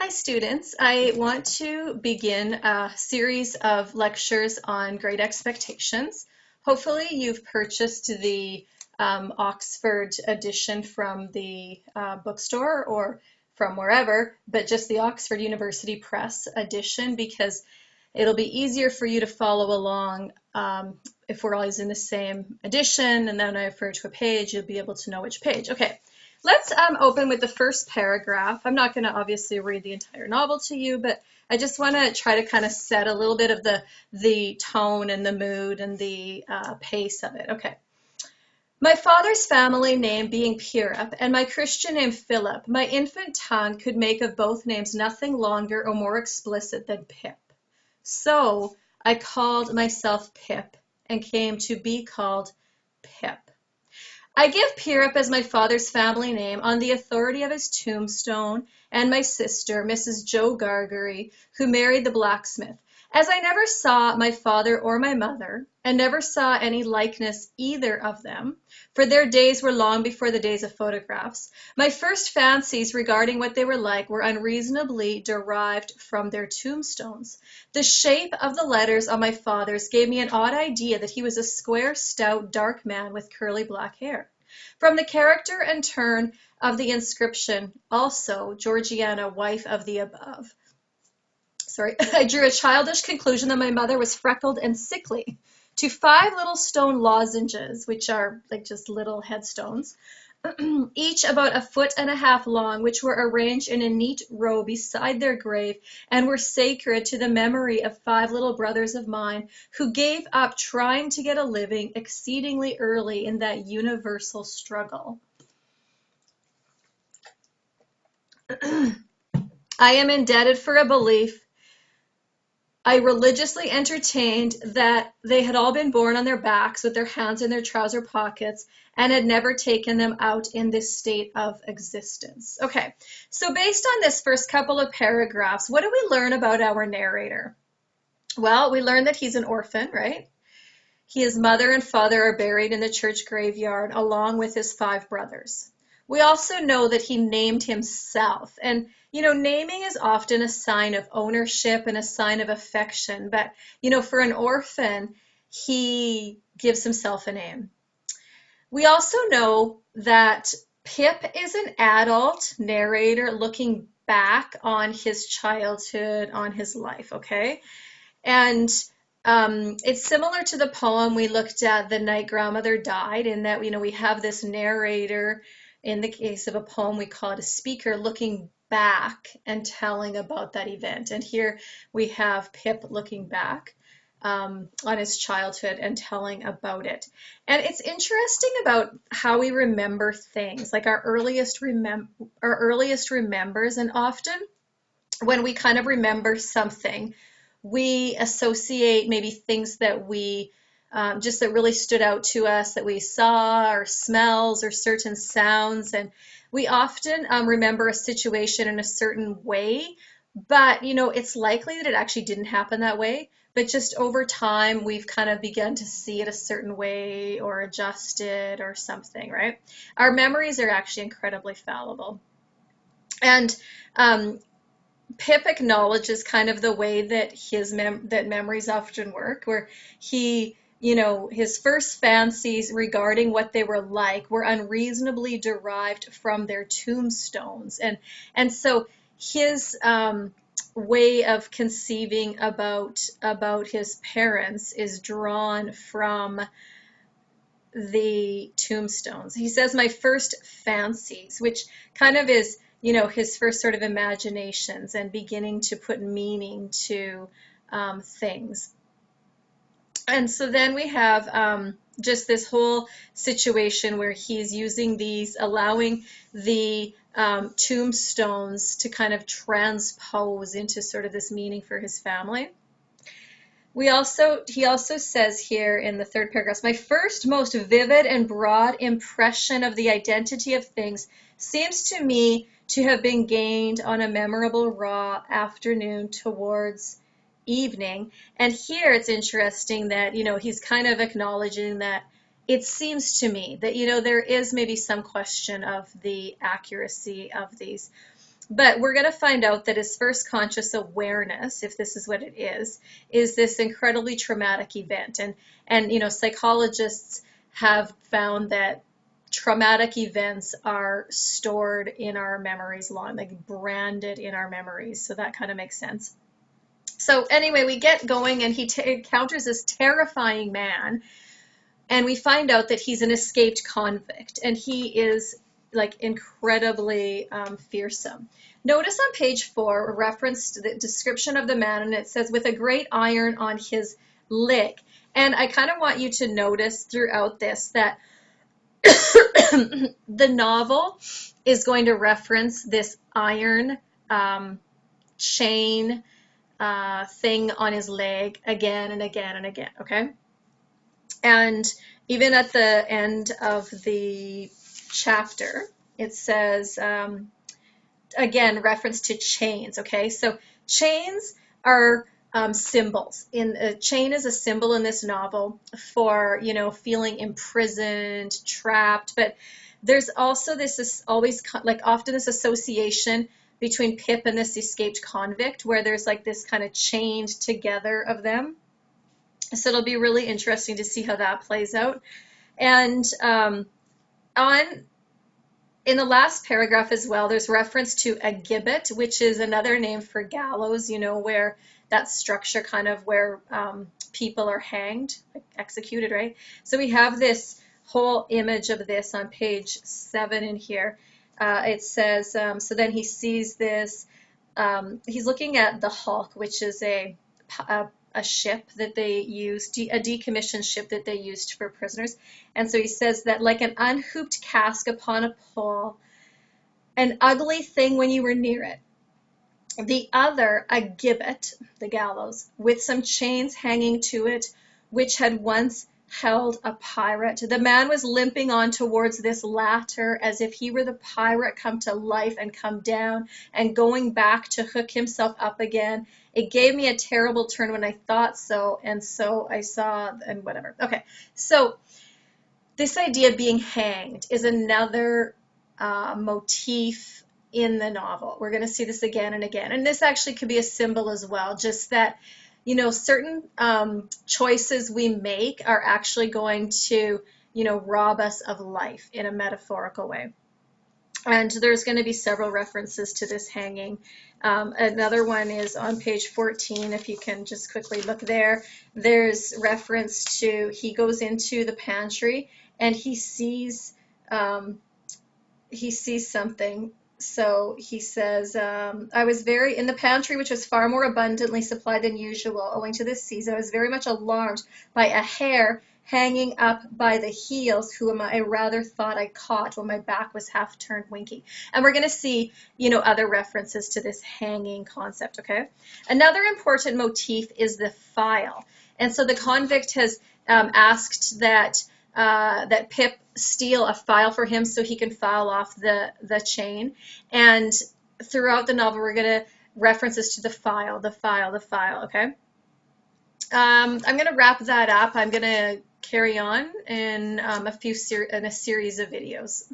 Hi students, I want to begin a series of lectures on Great Expectations. Hopefully you've purchased the Oxford edition from the bookstore or from wherever, but just the Oxford University Press edition because it'll be easier for you to follow along if we're always in the same edition, and then I refer to a page, you'll be able to know which page. Okay. Let's open with the first paragraph. I'm not going to obviously read the entire novel to you, but I just want to try to kind of set a little bit of the tone and the mood and the pace of it. Okay. My father's family name being Pirip, and my Christian name Philip, my infant tongue could make of both names nothing longer or more explicit than Pip. So I called myself Pip, and came to be called Pip. I give Pirip as my father's family name on the authority of his tombstone and my sister, Mrs. Joe Gargery, who married the blacksmith, as I never saw my father or my mother, and never saw any likeness either of them, for their days were long before the days of photographs. My first fancies regarding what they were like were unreasonably derived from their tombstones. The shape of the letters on my father's gave me an odd idea that he was a square, stout, dark man with curly black hair. From the character and turn of the inscription, also, Georgiana, wife of the above. I drew a childish conclusion that my mother was freckled and sickly. To 5 little stone lozenges, which are like just little headstones, each about 1.5 feet long, which were arranged in a neat row beside their grave and were sacred to the memory of 5 little brothers of mine who gave up trying to get a living exceedingly early in that universal struggle. I am indebted for a belief I religiously entertained that they had all been born on their backs with their hands in their trouser pockets and had never taken them out in this state of existence. Okay, so based on this first couple of paragraphs, what do we learn about our narrator? Well, we learn that he's an orphan, right? His mother and father are buried in the church graveyard along with his 5 brothers. We also know that he named himself. And, naming is often a sign of ownership and a sign of affection. But, for an orphan, he gives himself a name. We also know that Pip is an adult narrator looking back on his childhood, on his life, okay? And it's similar to the poem we looked at, The Night Grandmother Died, in that, we have this narrator. In the case of a poem, we call it a speaker looking back and telling about that event. And here we have Pip looking back on his childhood and telling about it. And it's interesting about how we remember things, like our earliest remembers. And often when we kind of remember something, we associate maybe things that we just that really stood out to us, that we saw, or smells, or certain sounds. And we often remember a situation in a certain way, but it's likely that it actually didn't happen that way. But just over time, we've kind of begun to see it a certain way or adjust it or something, right? Our memories are actually incredibly fallible. And Pip acknowledges kind of the way that that memories often work, where he, his first fancies regarding what they were like were unreasonably derived from their tombstones, and so his way of conceiving about his parents is drawn from the tombstones. He says, my first fancies, which kind of is, his first sort of imaginations and beginning to put meaning to things. And so then we have just this whole situation where he's using these, allowing the tombstones to kind of transpose into sort of this meaning for his family. He also says here in the 3rd paragraph, my first most vivid and broad impression of the identity of things seems to me to have been gained on a memorable raw afternoon towards evening. And here it's interesting that, he's kind of acknowledging that it seems to me that, there is maybe some question of the accuracy of these. But we're going to find out that his first conscious awareness, if this is what it is this incredibly traumatic event. And you know, psychologists have found that traumatic events are stored in our memories like branded in our memories. So that kind of makes sense. So anyway, we get going and he encounters this terrifying man, and we find out that he's an escaped convict, and he is like incredibly fearsome. Notice on page 4 a reference to the description of the man, and it says with a great iron on his leg. And I kind of want you to notice throughout this that the novel is going to reference this iron chain thing on his leg again and again and again, okay? And even at the end of the chapter, it says, again, reference to chains, okay? So chains are symbols. A chain is a symbol in this novel for, you know, feeling imprisoned, trapped, but there's also this is always like often this association between Pip and this escaped convict where there's like this kind of chained together of them. So it'll be really interesting to see how that plays out. And in the last paragraph as well, there's reference to a gibbet, which is another name for gallows, you know, where that structure kind of where people are hanged, like executed, right? So we have this whole image of this on page 7 in here. It says, so then he sees this, he's looking at the Hulk, which is a ship that they used, a decommissioned ship that they used for prisoners. And so he says that like an unhooped cask upon a pole, an ugly thing when you were near it. The other, a gibbet, the gallows, with some chains hanging to it, which had once held a pirate. The man was limping on towards this latter as if he were the pirate come to life and come down and going back to hook himself up again. It gave me a terrible turn when I thought so, and so I saw, and whatever. Okay, so this idea of being hanged is another motif in the novel. We're going to see this again and again. And this actually could be a symbol as well, just that, you know, certain choices we make are actually going to, you know, rob us of life in a metaphorical way. And there's going to be several references to this hanging. Another one is on page 14, if you can just quickly look there. There's reference to, he goes into the pantry and he sees something. So he says, I was very, in the pantry, which was far more abundantly supplied than usual, owing to this season, I was very much alarmed by a hare hanging up by the heels, whom I rather thought I caught when my back was half turned winking. And we're going to see, you know, other references to this hanging concept, okay? Another important motif is the file. And so the convict has asked that that Pip steal a file for him so he can file off the chain. And throughout the novel, we're going to references to the file, okay? I'm going to wrap that up. I'm going to carry on in a series of videos.